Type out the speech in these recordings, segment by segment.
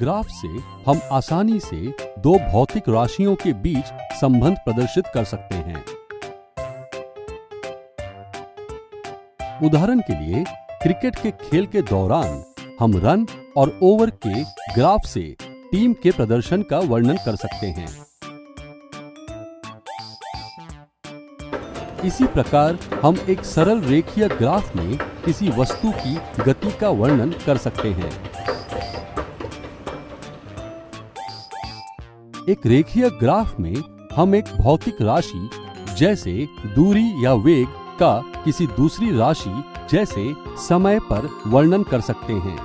Graph से हम आसानी से दो भौतिक राशियों के बीच संबंध प्रदर्शित कर सकते हैं। उदाहरण के लिए क्रिकेट के खेल के दौरान हम रन और ओवर के ग्राफ से टीम के प्रदर्शन का वर्णन कर सकते हैं। इसी प्रकार हम एक सरल रेखीय ग्राफ में किसी वस्तु की गति का वर्णन कर सकते हैं। एक रेखीय ग्राफ में हम एक भौतिक राशि जैसे दूरी या वेग का किसी दूसरी राशि जैसे समय पर वर्णन कर सकते हैं।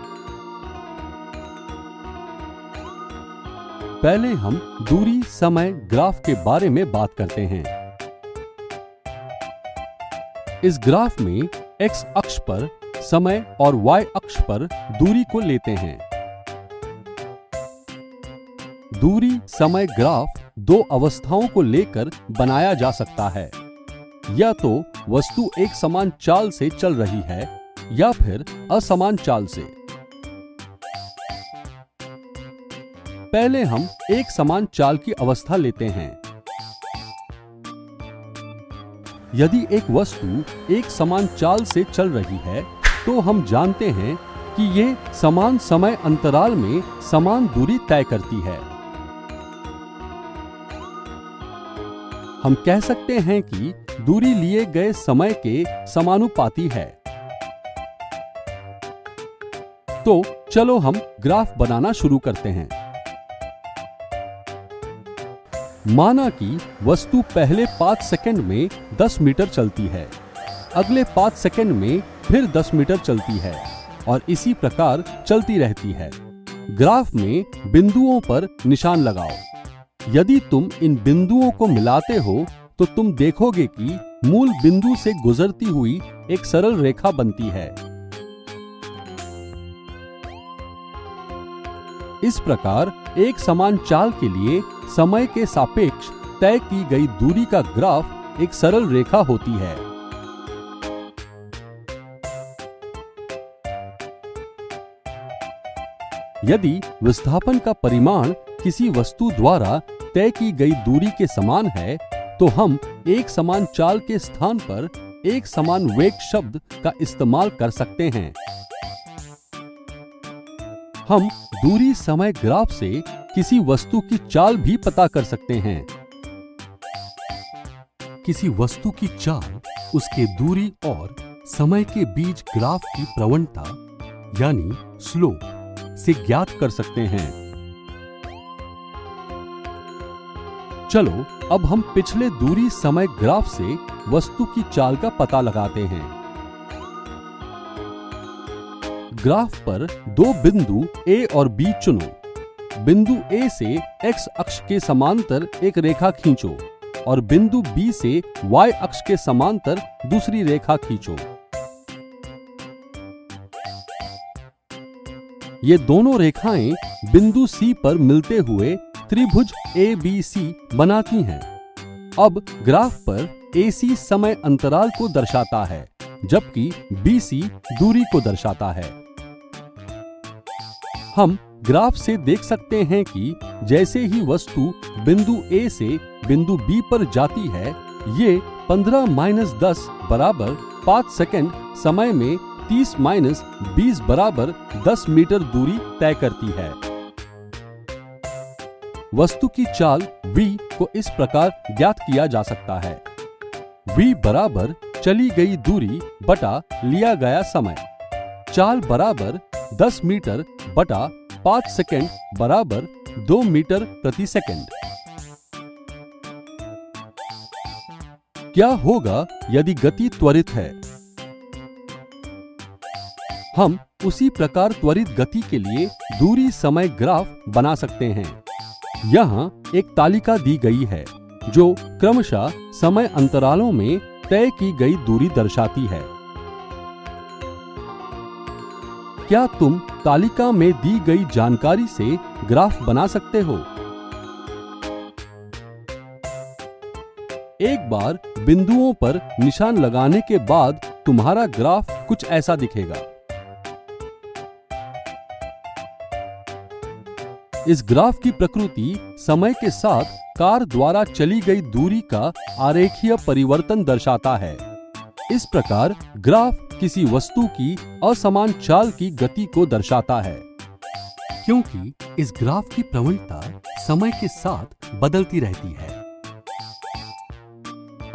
पहले हम दूरी समय ग्राफ के बारे में बात करते हैं। इस ग्राफ में x अक्ष पर समय और y अक्ष पर दूरी को लेते हैं। दूरी समय ग्राफ दो अवस्थाओं को लेकर बनाया जा सकता है। या तो वस्तु एक समान चाल से चल रही है या फिर असमान चाल से। पहले हम एक समान चाल की अवस्था लेते हैं। यदि एक वस्तु एक समान चाल से चल रही है तो हम जानते हैं कि ये समान समय अंतराल में समान दूरी तय करती है। हम कह सकते हैं कि दूरी लिए गए समय के समानुपाती है। तो चलो हम ग्राफ बनाना शुरू करते हैं। माना कि वस्तु पहले 5 सेकंड में 10 मीटर चलती है, अगले 5 सेकंड में फिर 10 मीटर चलती है और इसी प्रकार चलती रहती है। ग्राफ में बिंदुओं पर निशान लगाओ। यदि तुम इन बिंदुओं को मिलाते हो तो तुम देखोगे कि मूल बिंदु से गुजरती हुई एक सरल रेखा बनती है। इस प्रकार एक समान चाल के लिए समय के सापेक्ष तय की गई दूरी का ग्राफ एक सरल रेखा होती है। यदि विस्थापन का परिमाण किसी वस्तु द्वारा तय की गई दूरी के समान है तो हम एक समान चाल के स्थान पर एक समान वेग शब्द का इस्तेमाल कर सकते हैं। हम दूरी समय ग्राफ से किसी वस्तु की चाल भी पता कर सकते हैं। किसी वस्तु की चाल उसके दूरी और समय के बीच ग्राफ की प्रवणता यानी स्लोप से ज्ञात कर सकते हैं। चलो अब हम पिछले दूरी समय ग्राफ से वस्तु की चाल का पता लगाते हैं। ग्राफ पर दो बिंदु A और B चुनो। बिंदु A से x अक्ष के समांतर एक रेखा खींचो और बिंदु B से y अक्ष के समांतर दूसरी रेखा खींचो। ये दोनों रेखाएं बिंदु C पर मिलते हुए त्रिभुज ABC बनाती हैं। अब ग्राफ पर AC समय अंतराल को दर्शाता है जबकि BC दूरी को दर्शाता है। हम ग्राफ से देख सकते हैं कि जैसे ही वस्तु बिंदु A से बिंदु B पर जाती है, ये 15-10 बराबर 5 सेकंड समय में 30-20 बराबर 10 मीटर दूरी तय करती है। वस्तु की चाल v को इस प्रकार ज्ञात किया जा सकता है। v बराबर चली गई दूरी बटा लिया गया समय। चाल बराबर 10 मीटर बटा 5 सेकंड बराबर 2 मीटर प्रति सेकंड। क्या होगा यदि गति त्वरित है? हम उसी प्रकार त्वरित गति के लिए दूरी समय ग्राफ बना सकते हैं। यहाँ एक तालिका दी गई है जो क्रमशः समय अंतरालों में तय की गई दूरी दर्शाती है। क्या तुम तालिका में दी गई जानकारी से ग्राफ बना सकते हो? एक बार बिंदुओं पर निशान लगाने के बाद तुम्हारा ग्राफ कुछ ऐसा दिखेगा। इस ग्राफ की प्रकृति समय के साथ कार द्वारा चली गई दूरी का आरेखीय परिवर्तन दर्शाता है। इस प्रकार ग्राफ किसी वस्तु की असमान चाल की गति को दर्शाता है। क्योंकि इस ग्राफ की प्रवणता समय के साथ बदलती रहती है।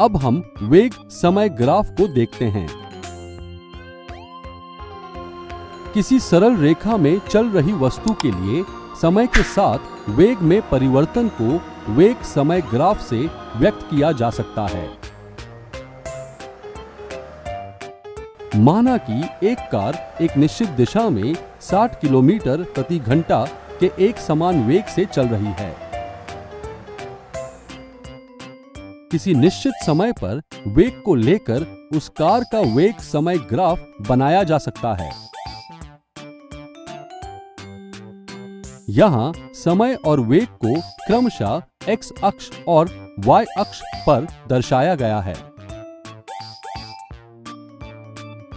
अब हम वेग समय ग्राफ को देखते हैं। किसी सरल रेखा में चल रही वस्तु के लिए समय के साथ वेग में परिवर्तन को वेग समय ग्राफ से व्यक्त किया जा सकता है। माना कि एक कार एक निश्चित दिशा में 60 किलोमीटर प्रति घंटा के एक समान वेग से चल रही है। किसी निश्चित समय पर वेग को लेकर उस कार का वेग समय ग्राफ बनाया जा सकता है। यहाँ समय और वेग को क्रमशः x अक्ष और y अक्ष पर दर्शाया गया है।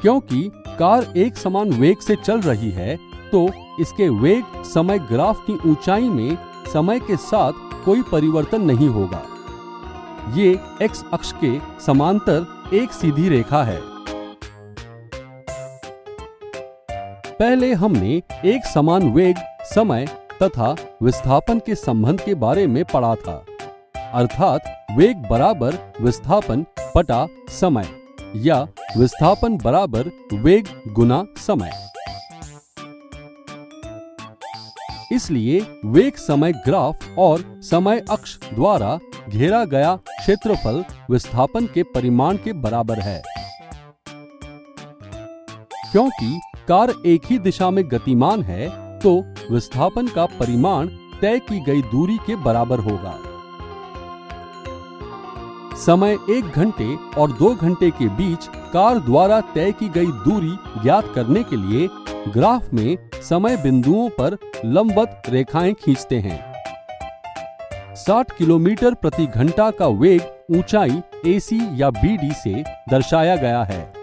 क्योंकि कार एक समान वेग से चल रही है, तो इसके वेग समय ग्राफ की ऊंचाई में समय के साथ कोई परिवर्तन नहीं होगा। ये x अक्ष के समांतर एक सीधी रेखा है। पहले हमने एक समान वेग, समय तथा विस्थापन के संबंध के बारे में पढ़ा था, अर्थात वेग बराबर विस्थापन बटा समय या विस्थापन बराबर वेग गुना समय। इसलिए वेग समय ग्राफ और समय अक्ष द्वारा घेरा गया क्षेत्रफल विस्थापन के परिमाण के बराबर है। क्योंकि कार एक ही दिशा में गतिमान है, तो विस्थापन का परिमाण तय की गई दूरी के बराबर होगा। समय 1 घंटे और 2 घंटे के बीच कार द्वारा तय की गई दूरी ज्ञात करने के लिए ग्राफ में समय बिंदुओं पर लंबवत रेखाएं खींचते हैं। 60 किलोमीटर प्रति घंटा का वेग ऊंचाई AC या BD से दर्शाया गया है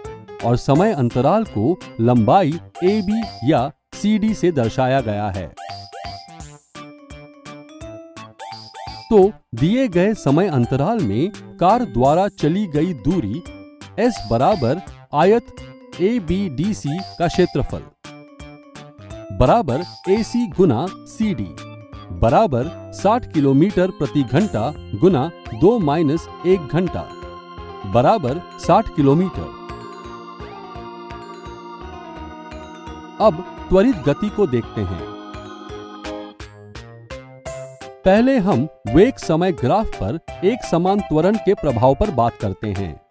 और समय अंतराल को लंबाई AB या CD से दर्शाया गया है। तो दिए गए समय अंतराल में कार द्वारा चली गई दूरी S बराबर आयत ABDC का क्षेत्रफल बराबर AC गुना CD बराबर 60 किलोमीटर प्रति घंटा गुना 2-1 घंटा बराबर 60 किलोमीटर। अब त्वरित गति को देखते हैं। पहले हम वेग समय ग्राफ पर एक समान त्वरण के प्रभाव पर बात करते हैं।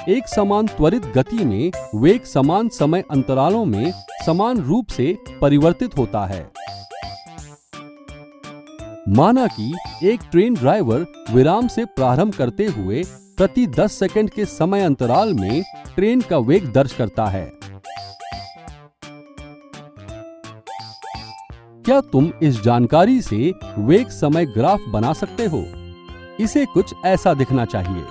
एक समान त्वरित गति में वेग समान समय अंतरालों में समान रूप से परिवर्तित होता है। माना कि एक ट्रेन ड्राइवर विराम से प्रारंभ करते हुए प्रति 10 सेकंड के समय अंतराल में ट्रेन का वेग दर्ज करता है। क्या तुम इस जानकारी से वेग समय ग्राफ बना सकते हो? इसे कुछ ऐसा दिखना चाहिए।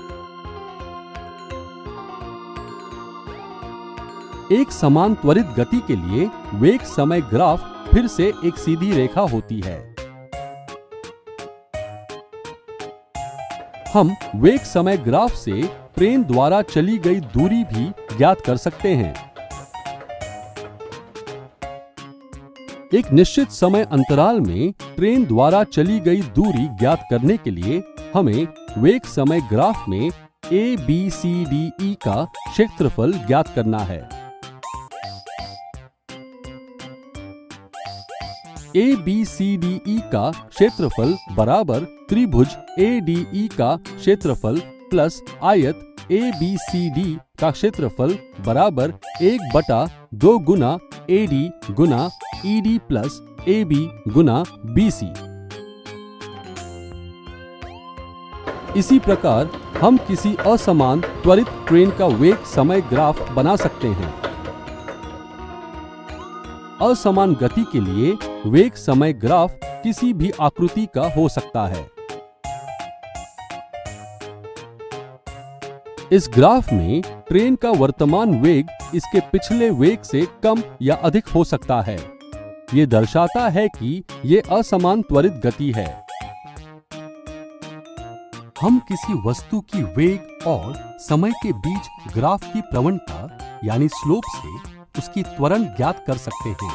एक समान त्वरित गति के लिए वेग समय ग्राफ फिर से एक सीधी रेखा होती है। हम वेग समय ग्राफ से ट्रेन द्वारा चली गई दूरी भी ज्ञात कर सकते हैं। एक निश्चित समय अंतराल में ट्रेन द्वारा चली गई दूरी ज्ञात करने के लिए हमें वेग समय ग्राफ में ABCDE का क्षेत्रफल ज्ञात करना है। ABCDE का क्षेत्रफल बराबर त्रिभुज ADE का क्षेत्रफल प्लस आयत ABCD का क्षेत्रफल बराबर 1/2 गुना AD गुना ED प्लस AB गुना BC। इसी प्रकार हम किसी असमान त्वरित ट्रेन का वेग समय ग्राफ बना सकते हैं। असमान गति के लिए वेग समय ग्राफ किसी भी आकृति का हो सकता है। इस ग्राफ में ट्रेन का वर्तमान वेग इसके पिछले वेग से कम या अधिक हो सकता है। ये दर्शाता है कि ये असमान त्वरित गति है। हम किसी वस्तु की वेग और समय के बीच ग्राफ की प्रवणता यानी स्लोप से उसकी त्वरण ज्ञात कर सकते हैं।